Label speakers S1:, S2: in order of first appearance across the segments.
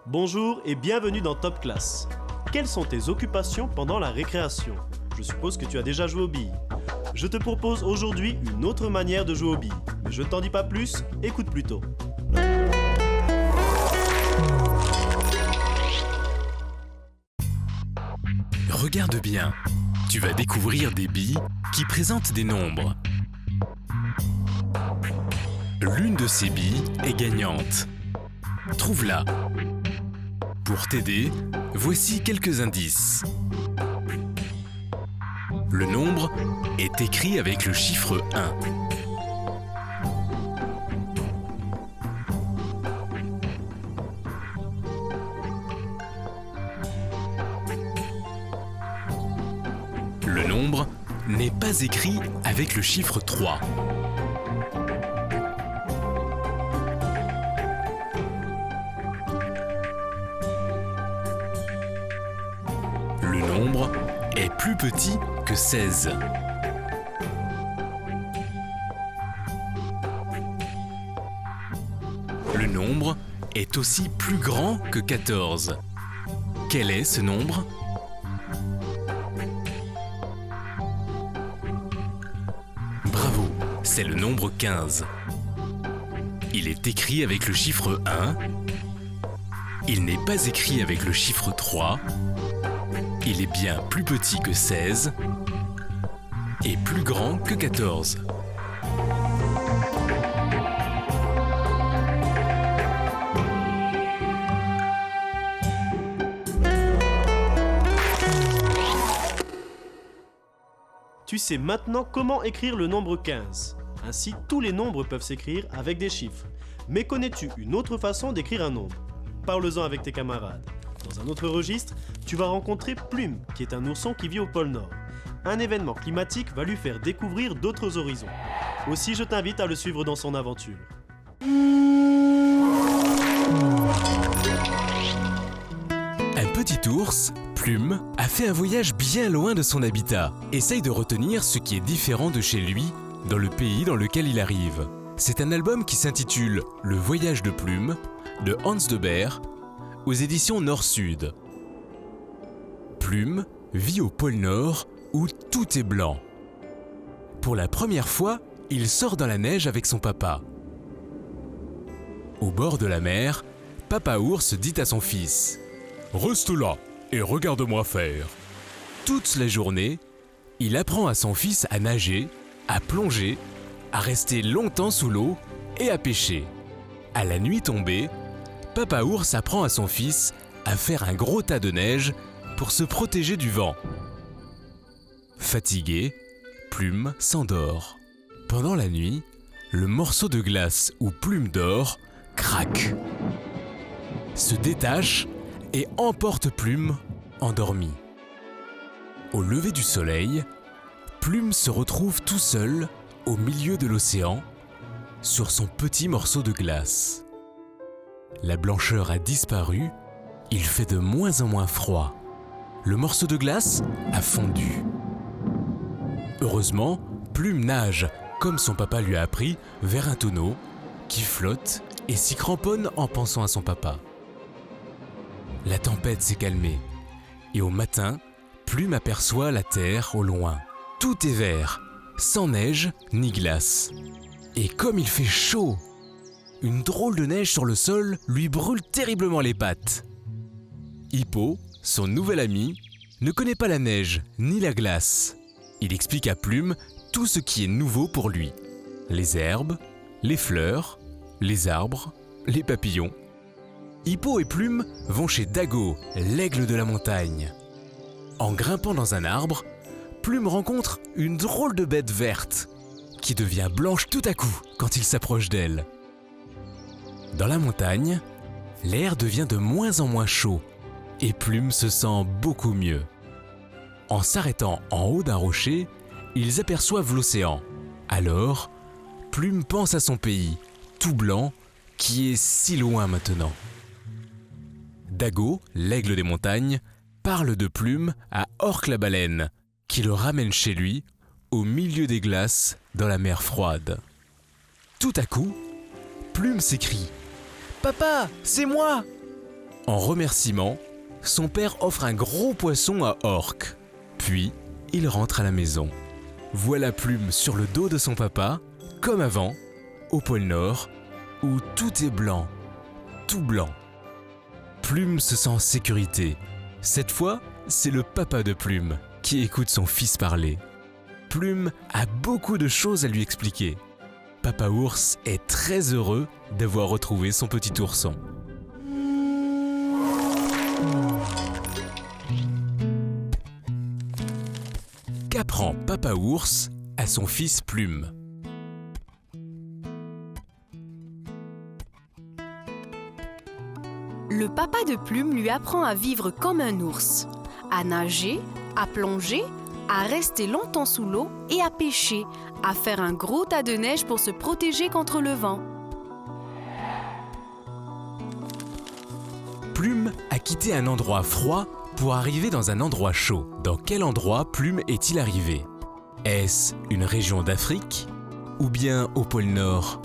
S1: Bonjour et bienvenue dans Top Class. Quelles sont tes occupations pendant la récréation? Je suppose que tu as déjà joué aux billes. Je te propose aujourd'hui une autre manière de jouer aux billes. Mais je ne t'en dis pas plus, écoute plutôt.
S2: Regarde bien, tu vas découvrir des billes qui présentent des nombres. L'une de ces billes est gagnante. Trouve-la. Pour t'aider, voici quelques indices. Le nombre est écrit avec le chiffre 1. Le nombre n'est pas écrit avec le chiffre 3. Le nombre est plus petit que 16. Le nombre est aussi plus grand que 14. Quel est ce nombre ? Bravo, c'est le nombre 15. Il est écrit avec le chiffre 1. Il n'est pas écrit avec le chiffre 3. Il est bien plus petit que 16 et plus grand que 14.
S1: Tu sais maintenant comment écrire le nombre 15. Ainsi, tous les nombres peuvent s'écrire avec des chiffres. Mais connais-tu une autre façon d'écrire un nombre? Parle-en avec tes camarades. Dans un autre registre, tu vas rencontrer Plume, qui est un ourson qui vit au pôle Nord. Un événement climatique va lui faire découvrir d'autres horizons. Aussi, je t'invite à le suivre dans son aventure.
S2: Un petit ours, Plume, a fait un voyage bien loin de son habitat. Essaye de retenir ce qui est différent de chez lui, dans le pays dans lequel il arrive. C'est un album qui s'intitule « Le voyage de Plume » de Hans Debert, aux éditions Nord-Sud. Plume vit au pôle Nord où tout est blanc. Pour la première fois, il sort dans la neige avec son papa. Au bord de la mer, Papa Ours dit à son fils « Reste là et regarde-moi faire ». Toute la journée, il apprend à son fils à nager, à plonger, à rester longtemps sous l'eau et à pêcher. À la nuit tombée, Papa Ours apprend à son fils à faire un gros tas de neige pour se protéger du vent. Fatigué, Plume s'endort. Pendant la nuit, le morceau de glace où Plume dort craque, se détache et emporte Plume endormi. Au lever du soleil, Plume se retrouve tout seul au milieu de l'océan sur son petit morceau de glace. La blancheur a disparu, il fait de moins en moins froid. Le morceau de glace a fondu. Heureusement, Plume nage, comme son papa lui a appris, vers un tonneau qui flotte et s'y cramponne en pensant à son papa. La tempête s'est calmée et au matin, Plume aperçoit la terre au loin. Tout est vert, sans neige ni glace. Et comme il fait chaud, une drôle de neige sur le sol lui brûle terriblement les pattes. Hippo, son nouvel ami, ne connaît pas la neige ni la glace. Il explique à Plume tout ce qui est nouveau pour lui. Les herbes, les fleurs, les arbres, les papillons. Hippo et Plume vont chez Dago, l'aigle de la montagne. En grimpant dans un arbre, Plume rencontre une drôle de bête verte qui devient blanche tout à coup quand il s'approche d'elle. Dans la montagne, l'air devient de moins en moins chaud et Plume se sent beaucoup mieux. En s'arrêtant en haut d'un rocher, ils aperçoivent l'océan. Alors, Plume pense à son pays, tout blanc, qui est si loin maintenant. Dago, l'aigle des montagnes, parle de Plume à Orque la baleine, qui le ramène chez lui, au milieu des glaces, dans la mer froide. Tout à coup, Plume s'écrie « Papa, c'est moi !» En remerciement, son père offre un gros poisson à Orque. Puis, il rentre à la maison. Voilà Plume sur le dos de son papa, comme avant, au pôle Nord, où tout est blanc, tout blanc. Plume se sent en sécurité. Cette fois, c'est le papa de Plume qui écoute son fils parler. Plume a beaucoup de choses à lui expliquer. Papa Ours est très heureux d'avoir retrouvé son petit ourson. Qu'apprend Papa Ours à son fils Plume?
S3: Le papa de Plume lui apprend à vivre comme un ours, à nager, à plonger, à rester longtemps sous l'eau et à pêcher, à faire un gros tas de neige pour se protéger contre le vent.
S2: Plume a quitté un endroit froid pour arriver dans un endroit chaud. Dans quel endroit Plume est-il arrivé? Est-ce une région d'Afrique ou bien au pôle Nord?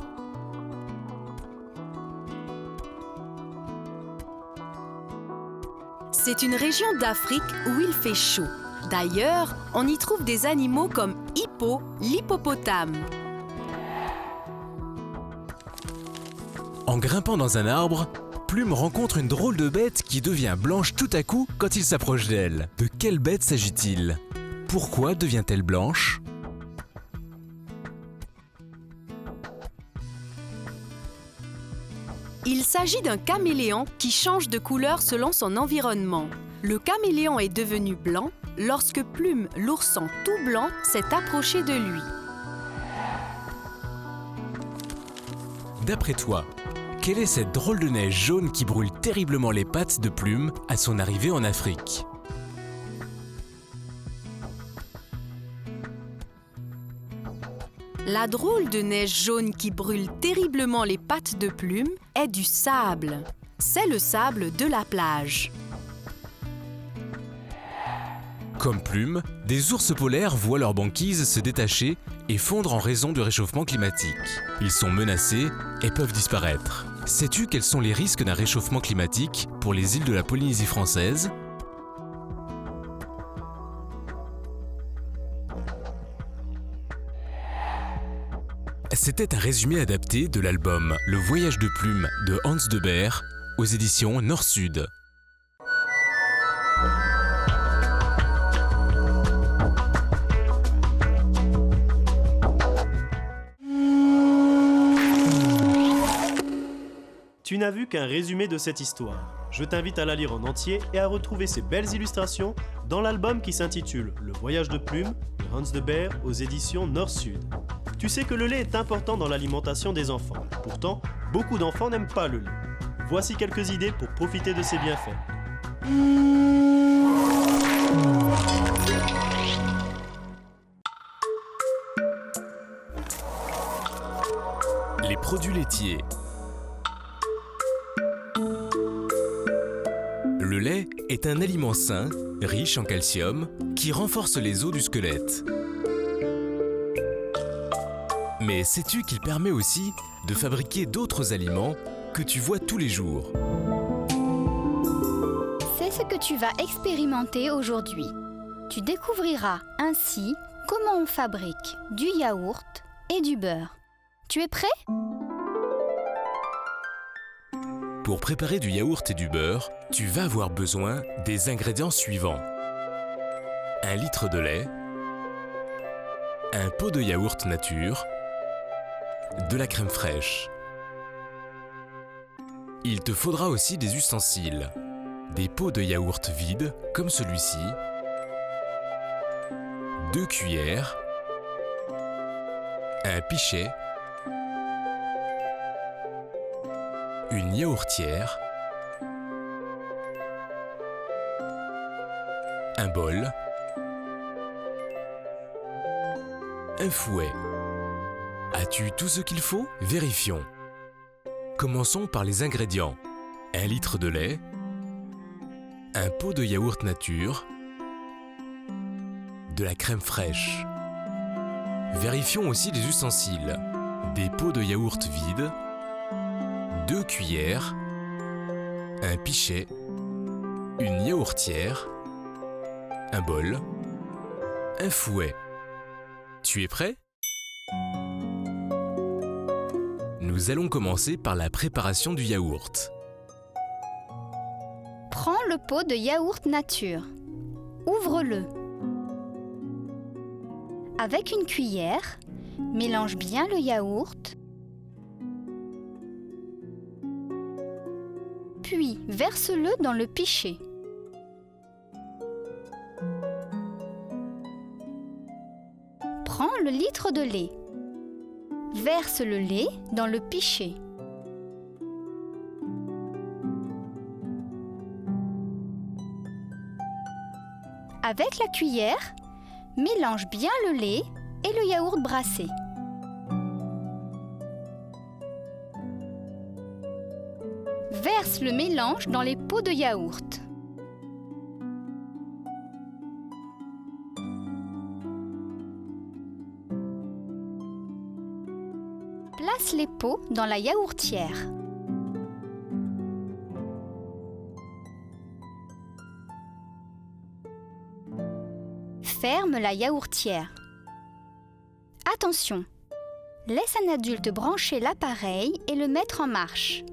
S3: C'est une région d'Afrique où il fait chaud. D'ailleurs, on y trouve des animaux comme Hippo, l'hippopotame.
S2: En grimpant dans un arbre, Plume rencontre une drôle de bête qui devient blanche tout à coup quand il s'approche d'elle. De quelle bête s'agit-il? Pourquoi devient-elle blanche?
S3: Il s'agit d'un caméléon qui change de couleur selon son environnement. Le caméléon est devenu blanc lorsque Plume, l'ourson tout blanc, s'est approché de lui.
S2: D'après toi, quelle est cette drôle de neige jaune qui brûle terriblement les pattes de Plume à son arrivée en Afrique?
S3: La drôle de neige jaune qui brûle terriblement les pattes de Plume est du sable. C'est le sable de la plage.
S2: Comme Plume, des ours polaires voient leur banquise se détacher et fondre en raison du réchauffement climatique. Ils sont menacés et peuvent disparaître. Sais-tu quels sont les risques d'un réchauffement climatique pour les îles de la Polynésie française? C'était un résumé adapté de l'album Le Voyage de Plume de Hans de Beer aux éditions Nord-Sud.
S1: Tu n'as vu qu'un résumé de cette histoire. Je t'invite à la lire en entier et à retrouver ces belles illustrations dans l'album qui s'intitule Le Voyage de Plume de Hans de Beer aux éditions Nord-Sud. Tu sais que le lait est important dans l'alimentation des enfants. Pourtant, beaucoup d'enfants n'aiment pas le lait. Voici quelques idées pour profiter de ses bienfaits.
S2: Les produits laitiers. Le lait est un aliment sain, riche en calcium, qui renforce les os du squelette. Mais sais-tu qu'il permet aussi de fabriquer d'autres aliments que tu vois tous les jours?
S4: C'est ce que tu vas expérimenter aujourd'hui. Tu découvriras ainsi comment on fabrique du yaourt et du beurre. Tu es prêt?
S2: Pour préparer du yaourt et du beurre, tu vas avoir besoin des ingrédients suivants. 1 litre de lait, un pot de yaourt nature, de la crème fraîche. Il te faudra aussi des ustensiles, des pots de yaourt vides comme celui-ci, 2 cuillères, un pichet, une yaourtière, un bol, un fouet. As-tu tout ce qu'il faut? Vérifions. Commençons par les ingrédients. 1 litre de lait, un pot de yaourt nature, de la crème fraîche. Vérifions aussi les ustensiles. Des pots de yaourt vides, 2 cuillères, un pichet, une yaourtière, un bol, un fouet. Tu es prêt? Nous allons commencer par la préparation du yaourt.
S4: Prends le pot de yaourt nature. Ouvre-le. Avec une cuillère, mélange bien le yaourt. Puis, verse-le dans le pichet. Prends le litre de lait. Verse le lait dans le pichet. Avec la cuillère, mélange bien le lait et le yaourt brassé. Verse le mélange dans les pots de yaourt. Place les pots dans la yaourtière. Ferme la yaourtière. Attention, laisse un adulte brancher l'appareil et le mettre en marche.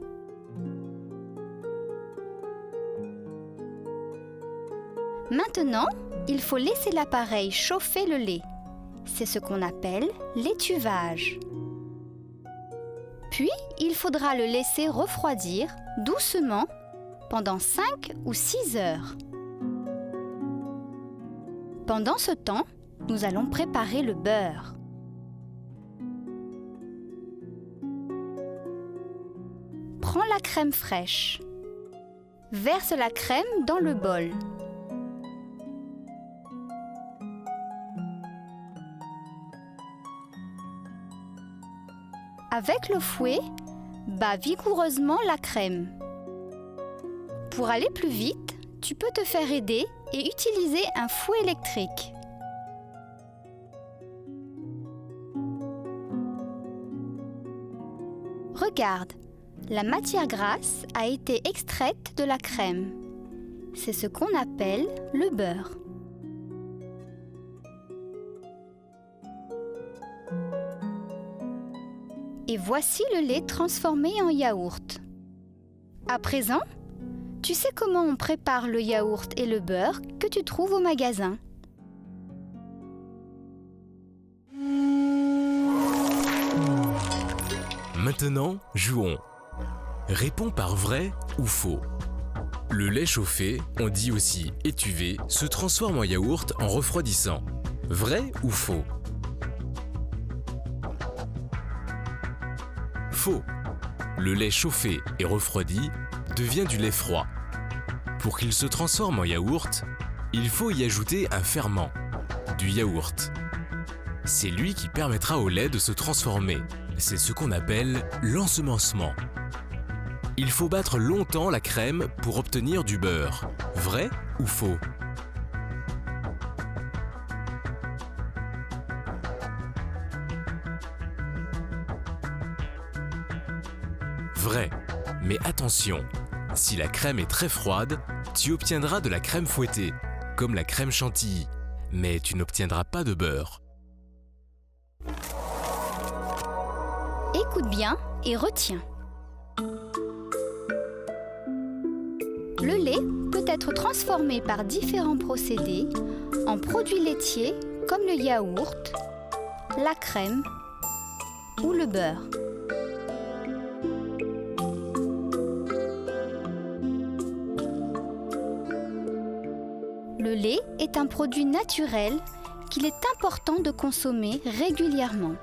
S4: Maintenant, il faut laisser l'appareil chauffer le lait. C'est ce qu'on appelle l'étuvage. Puis, il faudra le laisser refroidir doucement pendant 5 ou 6 heures. Pendant ce temps, nous allons préparer le beurre. Prends la crème fraîche. Verse la crème dans le bol. Avec le fouet, bats vigoureusement la crème. Pour aller plus vite, tu peux te faire aider et utiliser un fouet électrique. Regarde, la matière grasse a été extraite de la crème. C'est ce qu'on appelle le beurre. Et voici le lait transformé en yaourt. À présent, tu sais comment on prépare le yaourt et le beurre que tu trouves au magasin.
S2: Maintenant, jouons. Réponds par vrai ou faux. Le lait chauffé, on dit aussi étuvé, se transforme en yaourt en refroidissant. Vrai ou faux? Faux. Le lait chauffé et refroidi devient du lait froid. Pour qu'il se transforme en yaourt, il faut y ajouter un ferment, du yaourt. C'est lui qui permettra au lait de se transformer. C'est ce qu'on appelle l'ensemencement. Il faut battre longtemps la crème pour obtenir du beurre. Vrai ou faux? Vrai. Mais attention, si la crème est très froide, tu obtiendras de la crème fouettée, comme la crème chantilly, mais tu n'obtiendras pas de beurre.
S4: Écoute bien et retiens. Le lait peut être transformé par différents procédés en produits laitiers comme le yaourt, la crème ou le beurre. Le lait est un produit naturel qu'il est important de consommer régulièrement.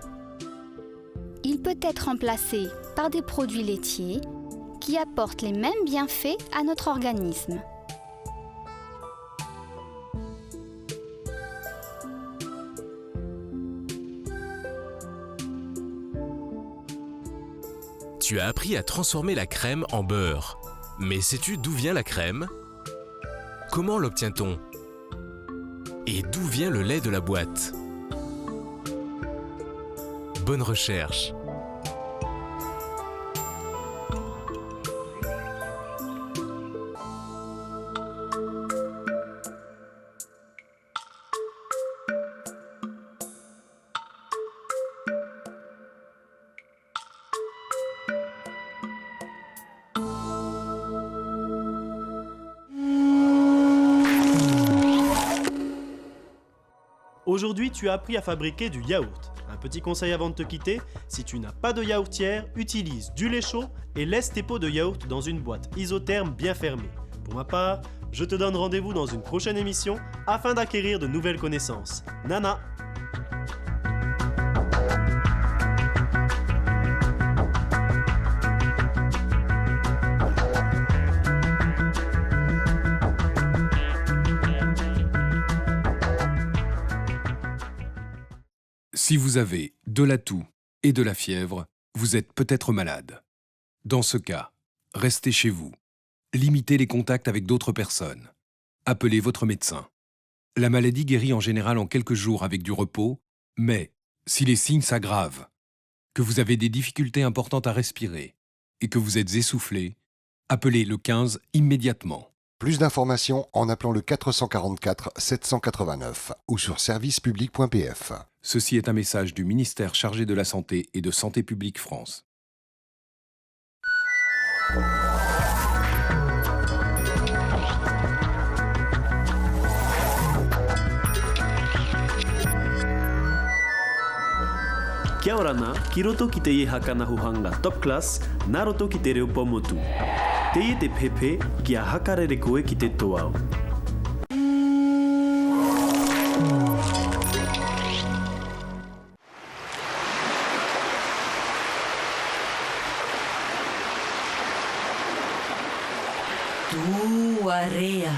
S4: Il peut être remplacé par des produits laitiers qui apportent les mêmes bienfaits à notre organisme.
S2: Tu as appris à transformer la crème en beurre. Mais sais-tu d'où vient la crème? Comment l'obtient-on? Et d'où vient le lait de la boîte? Bonne recherche.
S1: Aujourd'hui, tu as appris à fabriquer du yaourt. Un petit conseil avant de te quitter, si tu n'as pas de yaourtière, utilise du lait chaud et laisse tes pots de yaourt dans une boîte isotherme bien fermée. Pour ma part, je te donne rendez-vous dans une prochaine émission afin d'acquérir de nouvelles connaissances. Nana!
S5: Si vous avez de la toux et de la fièvre, vous êtes peut-être malade. Dans ce cas, restez chez vous. Limitez les contacts avec d'autres personnes. Appelez votre médecin. La maladie guérit en général en quelques jours avec du repos, mais si les signes s'aggravent, que vous avez des difficultés importantes à respirer et que vous êtes essoufflé, appelez le 15 immédiatement.
S6: Plus d'informations en appelant le 444 789 ou sur servicepublic.pf.
S5: Ceci est un message du ministère chargé de la Santé et de Santé publique France.
S1: Kia ora na, ki roto ki te ie hakana huhanga top class, nā roto ki te reo pomotu. Te ie te pepe ki a hakarere koe ki te toao.
S7: Tuarea.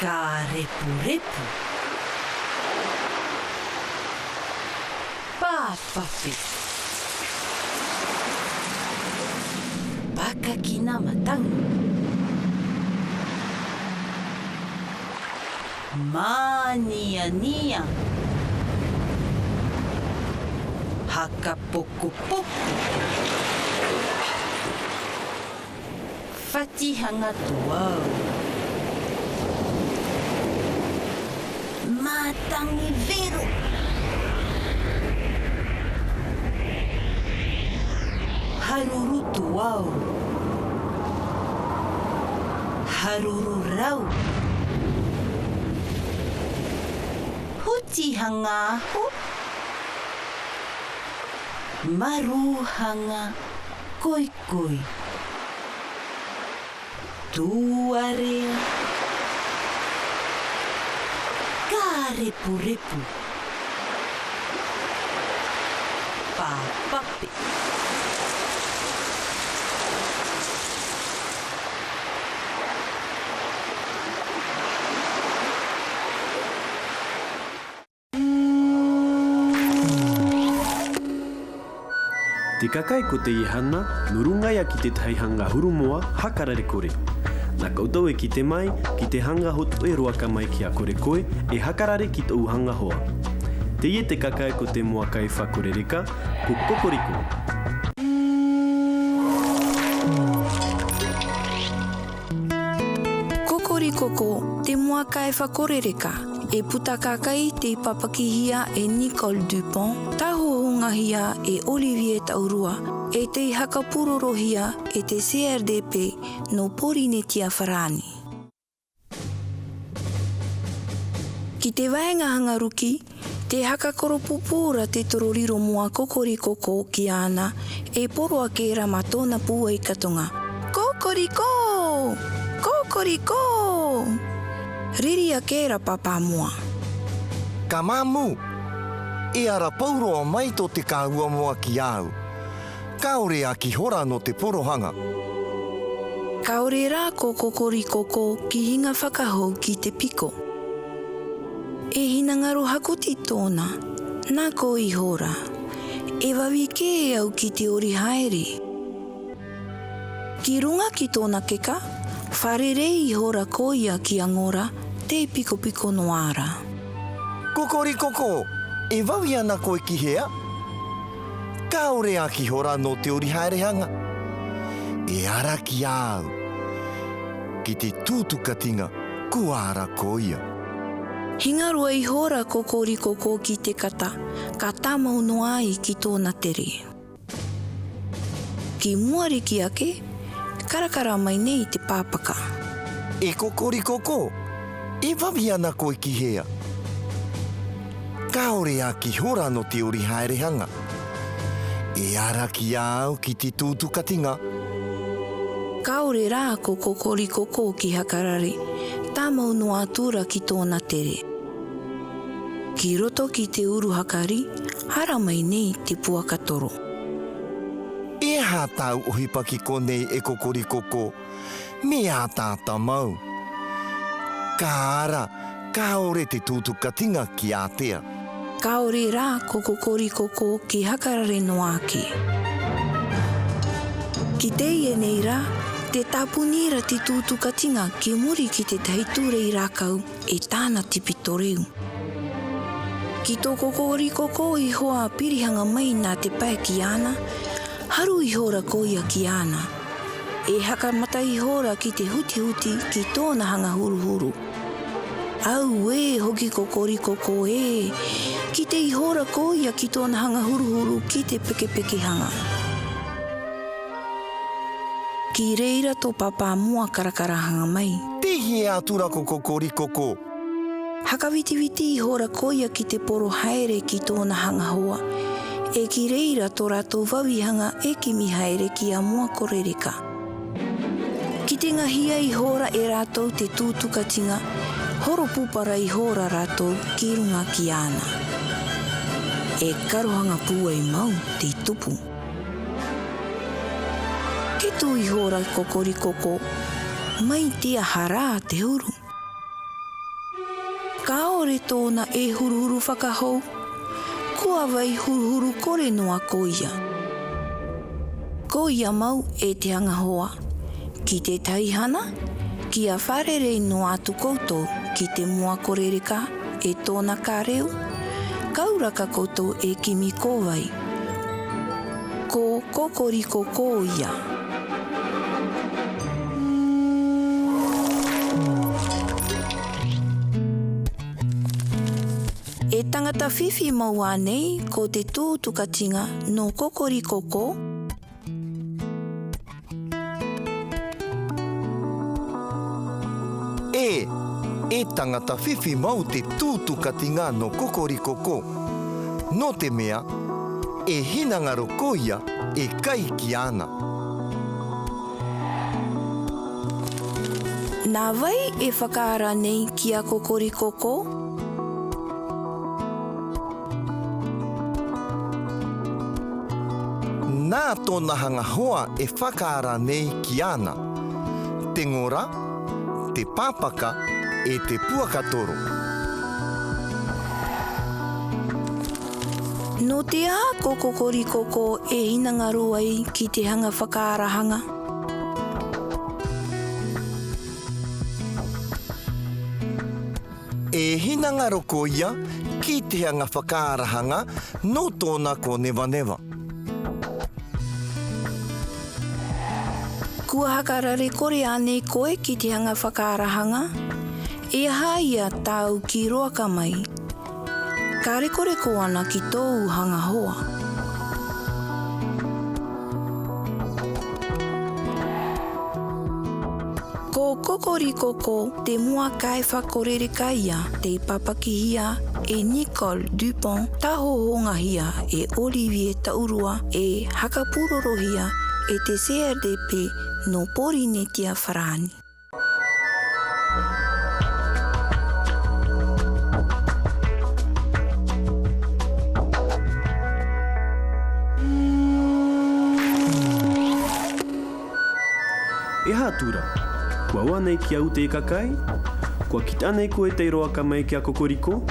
S7: Ka repu repu. Papape. Baka kina matang. Mania nia. Haka poko poko. Fatihanga tuau. Matangi veru. Haruru tuau. Haruru rau. Huti hanga hu. Maru hanga koi koi. Tuarea. Karepu repu. Papape.
S1: Te kakai ko te ihana, nurungaia ki te taihanga hurumoa hakarare kore. Nā koutou e ki te mai, ki te hanga hotu e roaka mai ki a kore koe, e hakarare ki te uhanga hoa. Te ie te kakai ko te moa kai whakorereka, ko kokoriko.
S8: Kokorikoko, te moa kai whakorereka. E puta kakai te papakihia e Nicole Dupont, tahohongahia e Olivier Taurua, e te hakapurorohia e te CRDP no Porinetia Wharani. Ki te waenga hangaruki, te hakakoropupura te tororiro moa kokorikoko ki ana e poro ake ramatona pua i katonga. Kokoriko! Kokoriko! Riri ake ra papa moa.
S9: Ka mamu, e ara pauroa mai to te kāua moa ki au. Kaore a ki hora no te porohanga.
S8: Kaore rā ko kokorikoko ki hinga whakahau ki te piko. E hinangaro hakuti tōna, nā ko i hora. E wawike e au ki te ori haere. Ki runga ki tōna keka, Wharere I hora koia ki angora te piko piko noara.
S9: Kokorikoko, e wawi ana koe ki hea? Kaore a ki hora no te ori haerehanga. E ara ki au. Ki te tūtukatinga kuara koia.
S8: Hingarua I hora kokorikoko ki te kata, ka tamau noa I ki tōna tere. Ki muari ki ake, karakara mai nei te pāpaka.
S9: E kokorikoko, e wawi ana koe ki hea? Kaore a ki hora no te ori haerehanga. E ara ki au ki te tūtukatinga.
S8: Kaore rā ko kokorikoko ki hakarare, tamau no atura ki tōna tere. Ki roto ki te uru hakari, hara mai nei te puakatoro.
S9: E hā tau ohipaki konei e kokorikoko, me a tāta mau. Ka ara, kaore te tūtukatinga ki Atea.
S8: Kaore rā ko kokorikoko ki hakarare no ake. Ki teie nei rā, te tapunira te tūtukatinga ki muri ki te taiture I rākau e tāna tipitoreu. Ki tō kokorikoko I hoa pirihanga mai nā te pai ki ana, haru I hora koia ki ana. E hakamata I hora ki te huti ki tōna hanga huruhuru. Au e hoki kokorikoko e, ki te I hora koia ki tōna hanga huruhuru ki te pekepeke hanga. Ki reira tō papa mua karakara hanga mai.
S9: Tihi atura ko kokorikoko.
S8: Hakawitiwiti I hora koia ki te poro haere ki tōna hanga hoa. E ki reira tō rātou wawi hanga e ki mi haere ki a mua korereka. Ki te ngahia I hora e rātou te tūtukatinga, horo pupara I hora rātou ki runga ki ana. E karohanga pua I mau te tupu. Ke tū I hora kokorikoko, mai tia hara te huru. Kaore tōna e huruhuru whakahou, kua wai huruhuru kore noa koia. Koia mau e te anga hoa, ki te taihana, ki a wharere no atu koutou, ki te mua korereka e tōna kāreu, kauraka koutou e kimi kōwai. Ko kokorikoko ia. E tangata whiwhi maua nei ko te tūtukatinga no kokorikoko.
S9: E tangata whiwhi mau te tūtukatinga no kokorikoko. No te mea, e hinangaro koia e kai ki ana.
S8: Nā vai e whakaara nei ki a kokorikoko?
S9: Nā tōna hanga hoa e whakaara nei ki ana. Te ngora, te pāpaka e te puakatoro.
S8: No te ā ko kokorikoko e hinangaro ai ki te hanga whakaarahanga.
S9: E hinangaro ko ia ki te hanga whakaarahanga no tōna ko newa.
S8: Kua hakarare kore ane koe ki te hanga whakaarahanga, e haia tau ki roaka mai. Ka rekoreko ana ki tōu hanga hoa. Ko kokorikoko te mua kai whakorereka ia te papakihia e Nicole Dupont tahohongahia e Olivier Taurua e hakapurorohia e te CRDP no Porinetia Wharani.
S1: E hātura, kua ua nei ki au te kakai? Kua kita nei koe te roaka mai ki a kokoriko?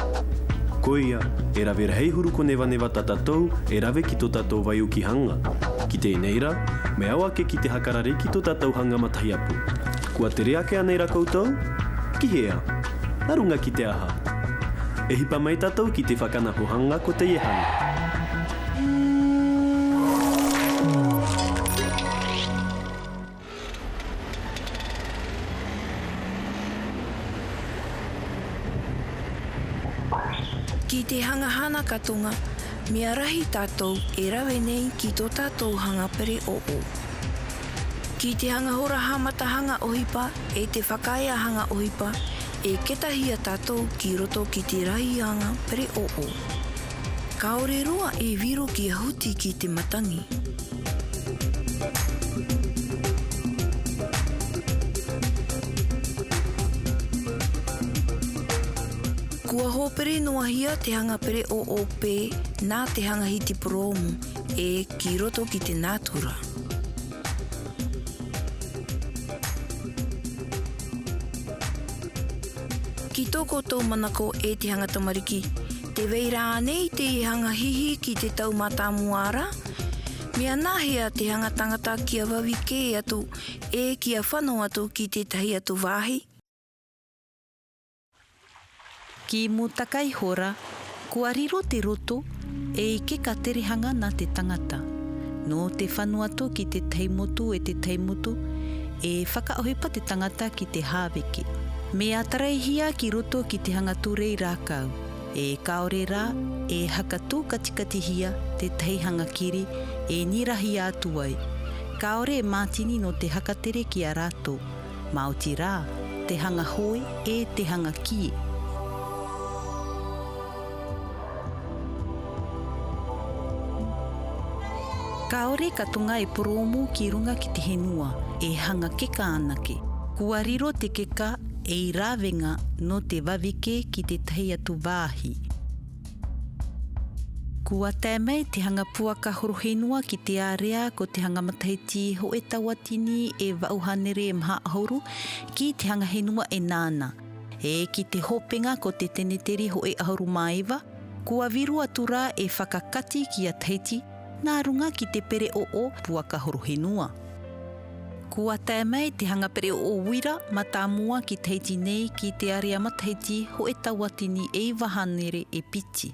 S1: Koia, e rawe rehei huru ko newa tatatou, e rawe ki tō tatou waiu ki hanga. Ki te neira, me awa ke ki te hakarare ki tō tatou hanga matahi apu. Kua te rea ke anei ra koutou? Kihea, narunga ki te aha. E hipa mai tātou ki te whakanahohanga ko te iehanga.
S8: Ki te hangahana katonga, mea rahi tātou e rawe nei ki tō tātou hanga pere o. Ki te hangahora hamata hanga ohipa e te whakaia hanga ohipa e ketahia tātou ki roto ki te rahi hanga pere o. Kaore roa e viro ki ahuti ki te matangi. Kua hōpere noa hia te hanga pere o pē nā te hanga hiti poromu e ki roto ki te nātura. Ki tōko tō manako e te hanga tamariki, te weira nei te hanga hihi ki te tau mātāmuara, mea nāhea te hanga tangata ki a wawi kē atu e ki a whanau atu ki te tahi atu wāhi.
S10: Ki mutakai hora, kua riro te roto e ke ka terehanga nā te tangata. No te whanu atu ki te teimotu e te teimotu e whakaohipa te tangata ki te hāweke. Me atarehia ki roto ki te hanga turei rākau. E kaore rā e hakatū katikatihia te teihanga kiri e nirahi atu ai. Kaore e mātini no te hakatere ki a rātou. Mauti rā, te hanga hoi e te hanga kie. Kaore katonga e poromu ki runga ki te henua, e hanga keka anake. Kua riro te keka e i rāwenga no te wawike ki te tahi atu wāhi. Kua tēmei te hanga puaka horohenua ki te area ko te hanga matahiti ho e tawatini e wauhanere e maha ahuru ki te hanga henua e nāna. E ki te hopenga ko te teneteri ho e ahuru maiva, kua viru atura e whakakati ki a tahiti, nā runga ki te pere o puaka horohenua. Kua tēmei te hanga pere o wira matāmua ki teiti nei ki te area matahiti ho e tawatini e wahanere e piti.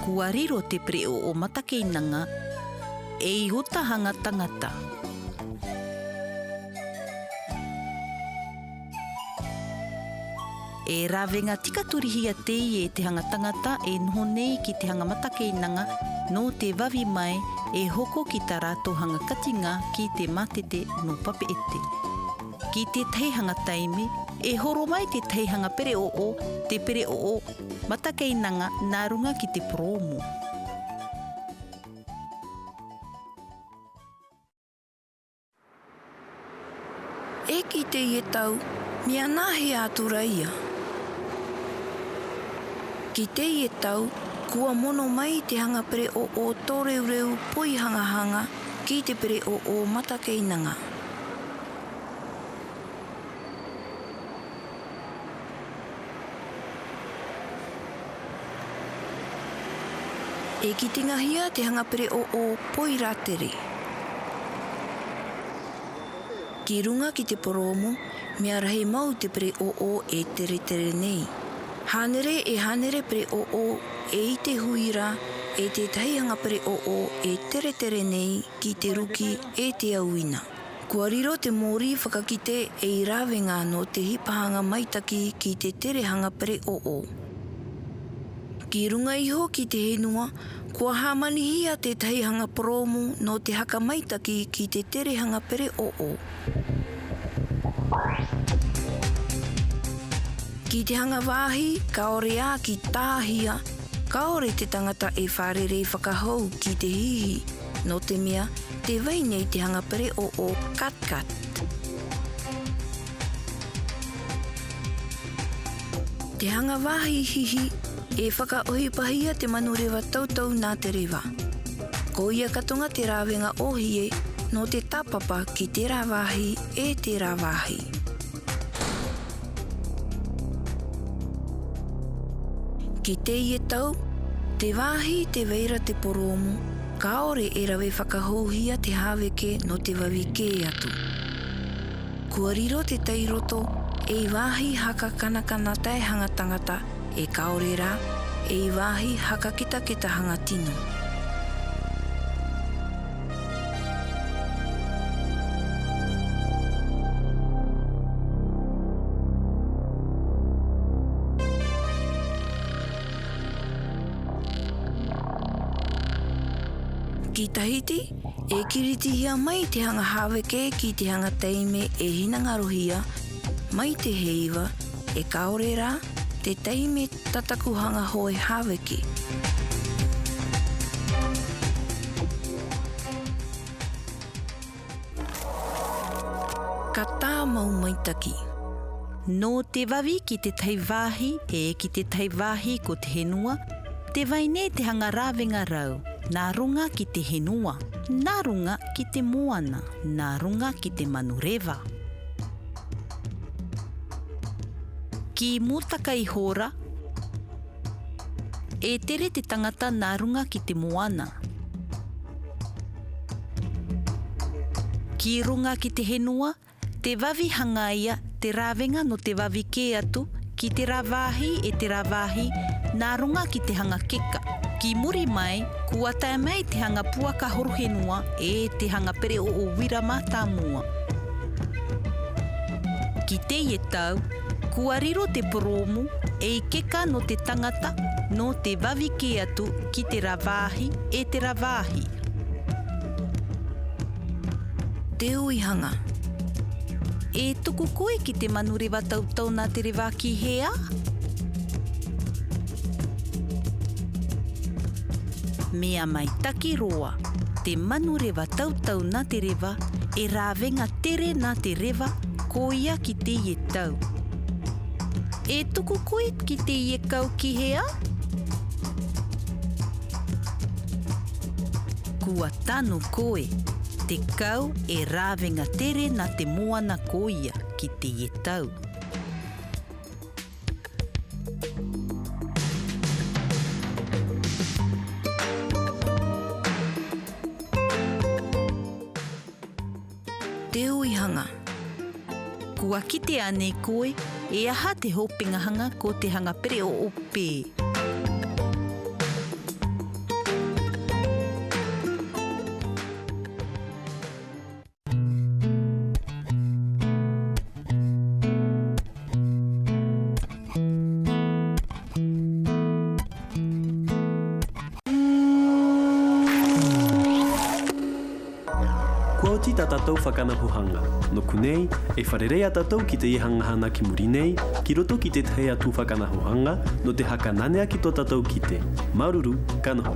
S10: Kua riro te pere o matakeinanga e i utahanga tangata. E rāwenga tika turihia tei e te hanga tangata e noho nei ki te hanga matakeinanga no te wawi mai e hoko ki tā rātou hanga katinga ki te matete no pape ete. Ki te teihanga taimi e horo mai te teihanga pere o te pere o matakeinanga nā runga ki te poromu.
S8: E ki te ie tau, mea nahe atura ia. Ki te ie tau, kua mono mai te hanga pere o tōreureu poi hanga ki te pere o matakeinanga. E ki te ngahia te hanga pere o poi ratere. Ki runga ki te poromu, mea rahi mau te pere o e tere nei. Hanere e hanere pere o e i te huira e te tahihanga pere o e tere nei ki te ruki e te auina. Kua riro te mōri whakakite e i rāwenga no te hipahanga maitaki ki te terehanga pere o. Ki runga iho ki te henua, kua hamanihia te tahihanga poromu no te haka maitaki ki te terehanga pere o. Ki te hanga wāhi, kaore a ki tāhia, kaore te tangata e whārere whakahau ki te hihi, no te mea te wainei te hanga pere o kat. Te hanga wāhi hihi e whakaohipahia te manurewa tautau nā te rewa. Ko ia katonga te rāwenga ohie no te tāpapa ki te rāwāhi e te rāwāhi. Ki te ie tau, te wāhi te weira te poromu, Kaore e rawe whakahouhia te haweke no te wawike atu. Kua riro te teiroto e wāhi haka kanakana tai hanga tangata e kaore rā e wāhi haka kita hanga tino. Ki Tahiti, e kiritihia mai te hanga haweke ki te hanga teime e hinangarohia, mai te heiva e kaore rā te teime tataku hanga hoe haweke. Ka tā mau maitaki.
S10: No te wawi ki te taiwahi e ki te taiwahi ko te henua, te waine te hanga rāwenga rau. Nā runga ki te henua, nā runga ki te moana, nā runga ki te manurewa. Ki mōtaka i hora, e tere te tangata nā runga ki te moana. Ki runga ki te henua, te wawi hanga ia te rāwenga no te wawi ke atu, ki te rāwahi e te rāwahi, nā runga ki te hanga keka. Ki muri mai, kua tae mai te hanga puaka horohenua e te hanga pere o wira mata mua. Ki te ie tau, kua riro te poromu e i keka no te tangata no te wawi ke atu ki te rāwahi e te rāwahi.
S8: Te uihanga.
S10: E tuku koe ki te manurewa tautau nā te rewa ki hea? Mea mai taki roa, te manurewa tautau nā te rewa e rāwenga tere nā te rewa ko ia ki te ie tau. E tuku koe ki te ie kau ki hea? Kua tanu koe, te kau e rāwenga tere nā te moana ko ia ki te ie tau.
S8: Te uihanga.
S10: Kua kite ane koe, e aha te hopinga hanga ko te hanga pere o ope.
S1: Kua oti tā tātou whakanahuhanga. No kunei, e wharerea tātou ki te ihangahana ki muri nei, ki roto ki te hea tū whakanahuhanga, no te haka nanea ki tō tātou ki te. Maruru, kanoho.